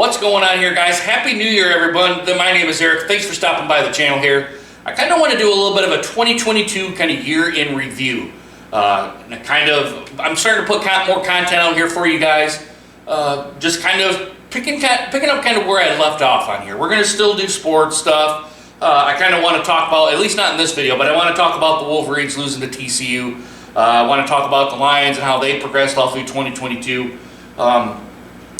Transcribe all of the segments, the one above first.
What's going on here, guys? Happy New Year, everyone. My name is Eric. Thanks for stopping by the channel here. I kind of want to do a little bit of a 2022 kind of year in review. I'm starting to put more content out here for you guys. Just kind of picking up kind of where I left off on here. We're going to still do sports stuff. I kind of want to talk about, at least not in this video, but I want to talk about the Wolverines losing to TCU. I want to talk about the Lions and how they progressed all through 2022.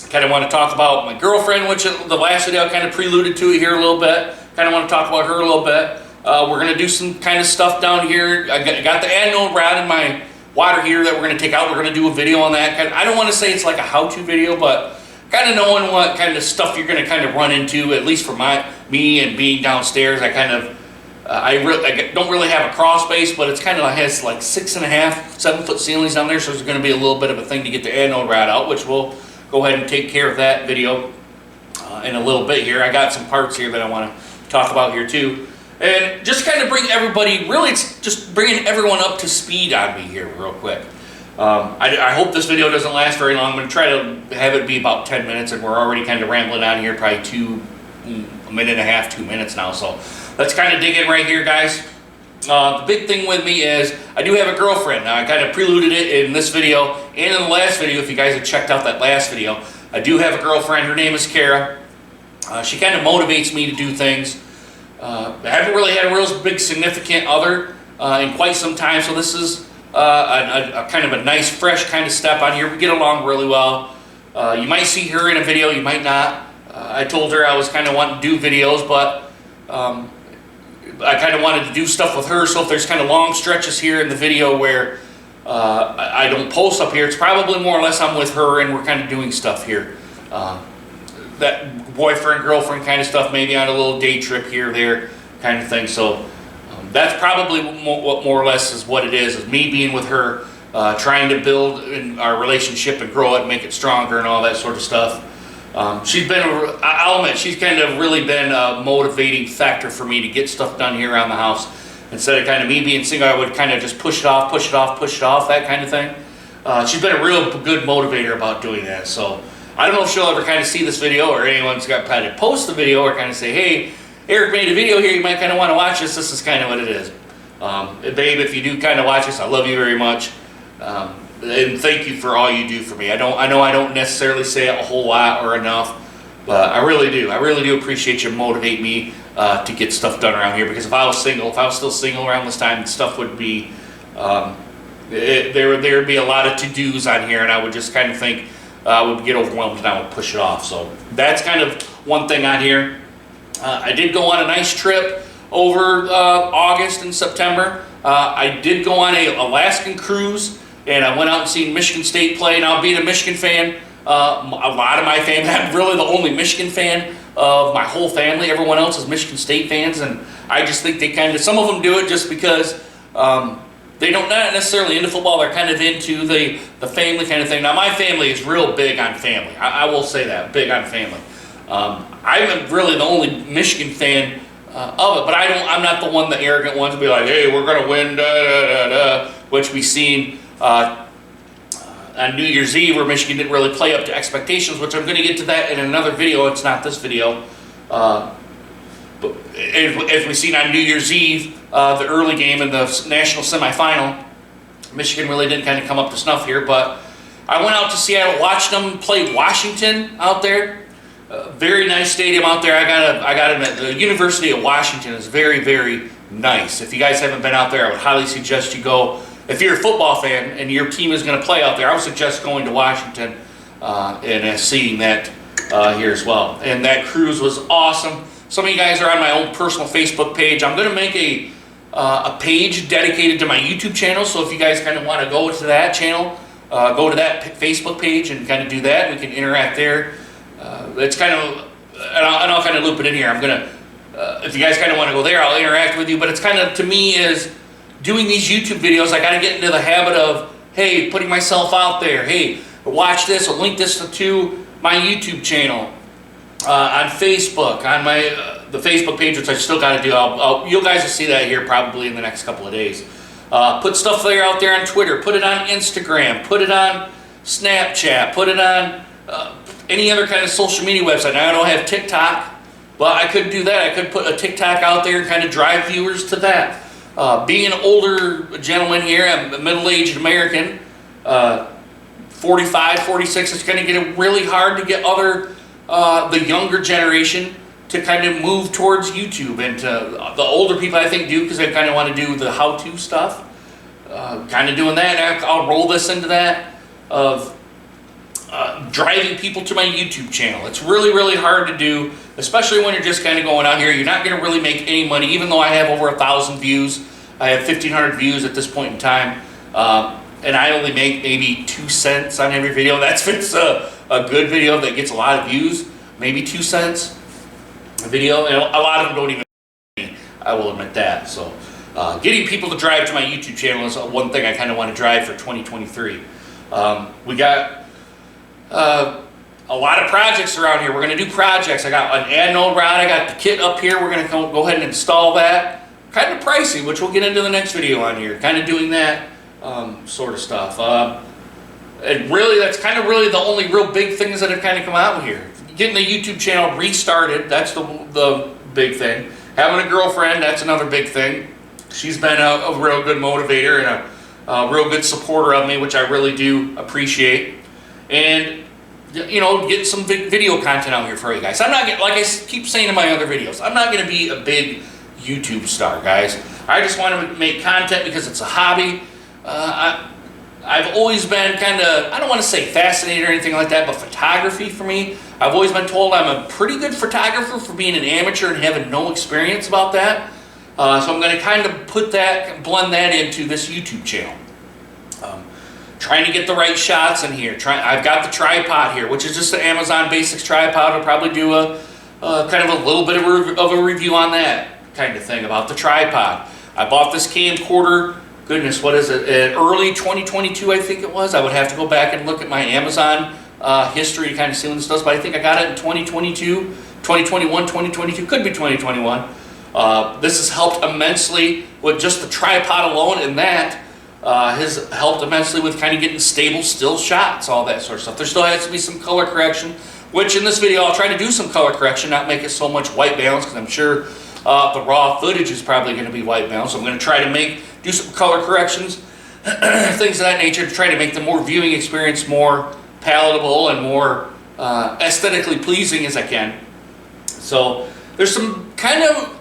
Kind of want to talk about my girlfriend, which the last video I kind of preluded to it here a little bit. Kind of want to talk about her a little bit. We're going to do some kind of stuff down here. I got the annual rod in my water heater that we're going to take out. We're going to do a video on that. I don't want to say it's like a how-to video, but kind of knowing what kind of stuff you're going to kind of run into, at least for me and being downstairs. I don't really have a crawl space, but it's kind of has like 6.5, 7 foot ceilings down there, so there's going to be a little bit of a thing to get the anode rod out, which we'll go ahead and take care of that video in a little bit here. I got some parts here that I want to talk about here too, and just kind of bring everybody, really it's just bringing everyone up to speed on me here real quick. I hope this video doesn't last very long. I'm going to try to have it be about 10 minutes, and we're already kind of rambling on here, probably a minute and a half, 2 minutes now, so let's kind of dig in right here, guys. The big thing with me is I do have a girlfriend. Now, I kind of preluded it in this video and in the last video. If you guys have checked out that last video, I do have a girlfriend. Her name is Kara. She kind of motivates me to do things. I haven't really had a real big significant other in quite some time, so this is a kind of a nice, fresh kind of step on here. We get along really well. You might see her in a video, you might not. I told her I was kind of wanting to do videos, but I kind of wanted to do stuff with her, so if there's kind of long stretches here in the video where I don't post up here, it's probably more or less I'm with her and we're kind of doing stuff here. That boyfriend, girlfriend kind of stuff, maybe on a little day trip here or there kind of thing. So that's probably what more or less is what it is me being with her, trying to build our relationship and grow it and make it stronger and all that sort of stuff. She's been, I'll admit, she's kind of really been a motivating factor for me to get stuff done here around the house. Instead of kind of me being single, I would kind of just push it off, that kind of thing. She's been a real good motivator about doing that. So I don't know if she'll ever kind of see this video, or anyone's got to post the video or kind of say, hey, Eric made a video here, you might kind of want to watch this. This is kind of what it is. Babe, if you do kind of watch this, I love you very much. And thank you for all you do for me. I know I don't necessarily say it a whole lot or enough, but I really do. I really do appreciate you motivate me to get stuff done around here, because if I was still single around this time, stuff would be, there would be a lot of to-dos on here, and I would just kind of think I would get overwhelmed and I would push it off. So that's kind of one thing on here. I did go on a nice trip over August and September. I did go on a Alaskan cruise, and I went out and seen Michigan State play. Now, being a Michigan fan, a lot of my family, I'm really the only Michigan fan of my whole family. Everyone else is Michigan State fans, and I just think they kind of, some of them do it just because they don't, not necessarily into football, they're kind of into the family kind of thing. Now, my family is real big on family. I will say that, big on family. I'm really the only Michigan fan of it, but I'm not the one, the arrogant one to be like, hey, we're going to win, which we've seen on New Year's Eve, where Michigan didn't really play up to expectations, which I'm going to get to that in another video. It's not this video. But as we've seen on New Year's Eve, the early game in the national semifinal, Michigan really didn't kind of come up to snuff here. But I went out to Seattle, watched them play Washington out there. Very nice stadium out there. I got it at the University of Washington. Is very, very nice. If you guys haven't been out there, I would highly suggest you go. If you're a football fan and your team is going to play out there, I would suggest going to Washington and seeing that here as well. And that cruise was awesome. Some of you guys are on my own personal Facebook page. I'm going to make a page dedicated to my YouTube channel, so if you guys kind of want to go to that channel, go to that Facebook page and kind of do that. We can interact there. It's kind of, and I'll kind of loop it in here. I'm going to, if you guys kind of want to go there, I'll interact with you. But it's kind of, to me, is doing these YouTube videos, I got to get into the habit of, hey, putting myself out there. Hey, watch this, or link this to my YouTube channel on Facebook, on my the Facebook page, which I still got to do. You guys will see that here probably in the next couple of days. Put stuff there out there on Twitter. Put it on Instagram. Put it on Snapchat. Put it on any other kind of social media website. Now I don't have TikTok, but I could do that. I could put a TikTok out there and kind of drive viewers to that. Being an older gentleman here, I'm a middle-aged American, 45, 46, it's going to get really hard to get the younger generation to kind of move towards YouTube. And the older people, I think, do, because they kind of want to do the how-to stuff. Kind of doing that. I'll roll this into that of driving people to my YouTube channel. It's really, really hard to do, especially when you're just kind of going out here. You're not going to really make any money, even though I have over 1,000 views. I have 1,500 views at this point in time, and I only make maybe 2 cents on every video. That's if it's a good video that gets a lot of views, maybe 2 cents a video, and a lot of them don't even make money, I will admit that. So getting people to drive to my YouTube channel is one thing I kind of want to drive for 2023. We got a lot of projects around here. We're going to do projects. I got an anode rod. I got the kit up here. We're going to go ahead and install that. Kind of pricey, which we'll get into the next video on here. Kind of doing that sort of stuff. And really, that's kind of really the only real big things that have kind of come out here. Getting the YouTube channel restarted, that's the big thing. Having a girlfriend, that's another big thing. She's been a real good motivator and a real good supporter of me, which I really do appreciate. And you know, get some video content out here for you guys. I'm not like I keep saying in my other videos, I'm not going to be a big YouTube star, guys. I just want to make content because it's a hobby. I've always been kind of, I don't want to say fascinated or anything like that, but photography for me, I've always been told I'm a pretty good photographer for being an amateur and having no experience about that. So I'm going to kind of blend that into this YouTube channel. Trying to get the right shots in here. I've got the tripod here, which is just the Amazon Basics tripod. I'll probably do a kind of a little bit of a review on that kind of thing about the tripod. I bought this camcorder, goodness, what is it, early 2022 I think it was. I would have to go back and look at my Amazon history to kind of see when this does, but I think I got it in 2022, 2021, 2022, could be 2021. This has helped immensely with just the tripod alone, and that has helped immensely with kind of getting stable still shots, all that sort of stuff. There still has to be some color correction, which in this video I'll try to do some color correction, not make it so much white balance, because I'm sure the raw footage is probably going to be white balance. So I'm going to try to do some color corrections, things of that nature, to try to make the more viewing experience more palatable and more aesthetically pleasing as I can. So there's some kind of,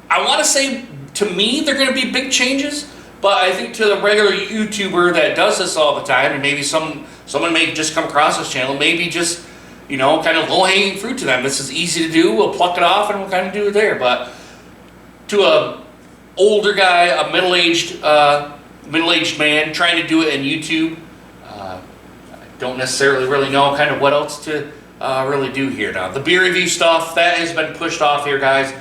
I want to say, to me they're going to be big changes. But I think to the regular YouTuber that does this all the time, and maybe someone may just come across this channel, maybe just, you know, kind of low-hanging fruit to them. This is easy to do. We'll pluck it off and we'll kind of do it there. But to a older guy, a middle-aged man trying to do it in YouTube, I don't necessarily really know kind of what else to really do here now. The beer review stuff, that has been pushed off here, guys.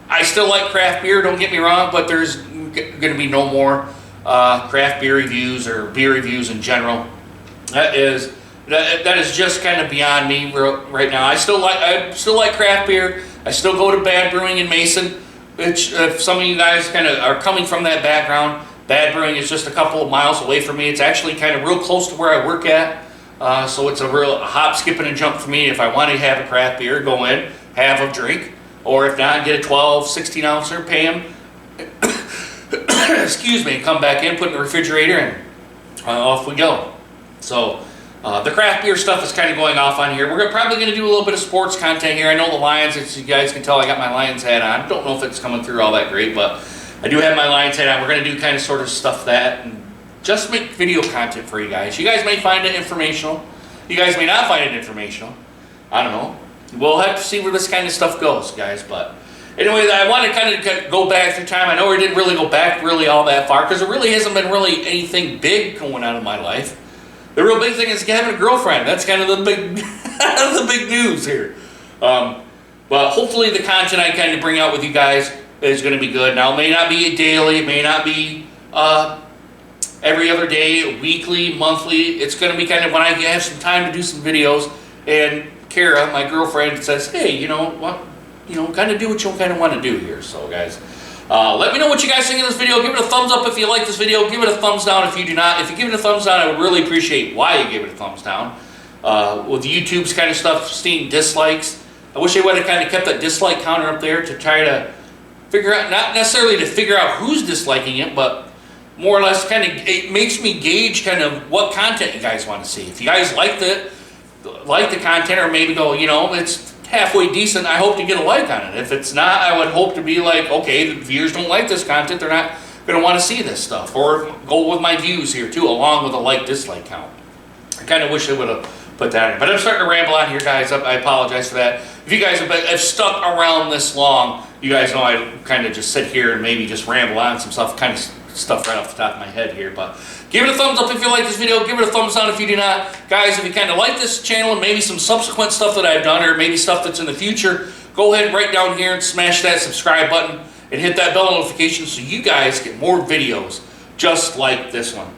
I still like craft beer, don't get me wrong, but there's going to be no more craft beer reviews or beer reviews in general. That is just kind of beyond me right now. I still like craft beer. I still go to Bad Brewing in Mason, which if some of you guys kind of are coming from that background, Bad Brewing is just a couple of miles away from me. It's actually kind of real close to where I work at, so it's a real hop, skip, and a jump for me. If I want to have a craft beer, go in, have a drink. Or if not, get a 12, 16 ouncer, pay them, excuse me, come back in, put it in the refrigerator, and off we go. So the craft beer stuff is kind of going off on here. We're probably going to do a little bit of sports content here. I know the Lions, as you guys can tell, I got my Lions hat on. Don't know if it's coming through all that great, but I do have my Lions hat on. We're going to do kind of sort of stuff that, and just make video content for you guys. You guys may find it informational. You guys may not find it informational. I don't know. We'll have to see where this kind of stuff goes, guys. But anyway, I want to kind of go back through time. I know we didn't really go back really all that far, because there really hasn't been really anything big going on in my life. The real big thing is having a girlfriend. That's kind of the big, the big news here. But hopefully the content I kind of bring out with you guys is going to be good. Now, it may not be daily. It may not be every other day, weekly, monthly. It's going to be kind of when I have some time to do some videos. And Kara, my girlfriend, says, hey, you know what, kind of do what you kind of want to do here. So guys, let me know what you guys think of this video. Give it a thumbs up if you like this video. Give it a thumbs down if you do not. If you give it a thumbs down, I would really appreciate why you give it a thumbs down. With YouTube's kind of stuff, seeing dislikes, I wish they would have kind of kept that dislike counter up there to try to figure out, not necessarily to figure out who's disliking it, but more or less kind of, it makes me gauge kind of what content you guys want to see. If you guys like the content, or maybe go, you know, it's halfway decent, I hope to get a like on it. If it's not, I would hope to be like, okay, the viewers don't like this content, they're not going to want to see this stuff. Or go with my views here too, along with a like-dislike count. I kind of wish they would have put that in. But I'm starting to ramble on here, guys. I apologize for that. If you guys have stuck around this long, you guys know I kind of just sit here and maybe just ramble on some stuff, kind of stuff right off the top of my head here. But give it a thumbs up if you like this video. Give it a thumbs down if you do not. Guys, if you kind of like this channel and maybe some subsequent stuff that I've done, or maybe stuff that's in the future, go ahead right down here and smash that subscribe button and hit that bell notification so you guys get more videos just like this one.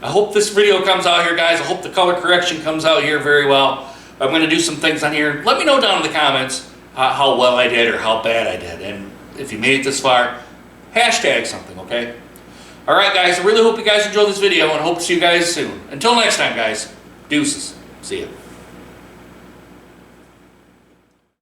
I hope this video comes out here, guys. I hope the color correction comes out here very well. I'm going to do some things on here. Let me know down in the comments how well I did or how bad I did. And if you made it this far, hashtag something, okay? Alright, guys. I really hope you guys enjoyed this video and hope to see you guys soon. Until next time, guys. Deuces. See ya.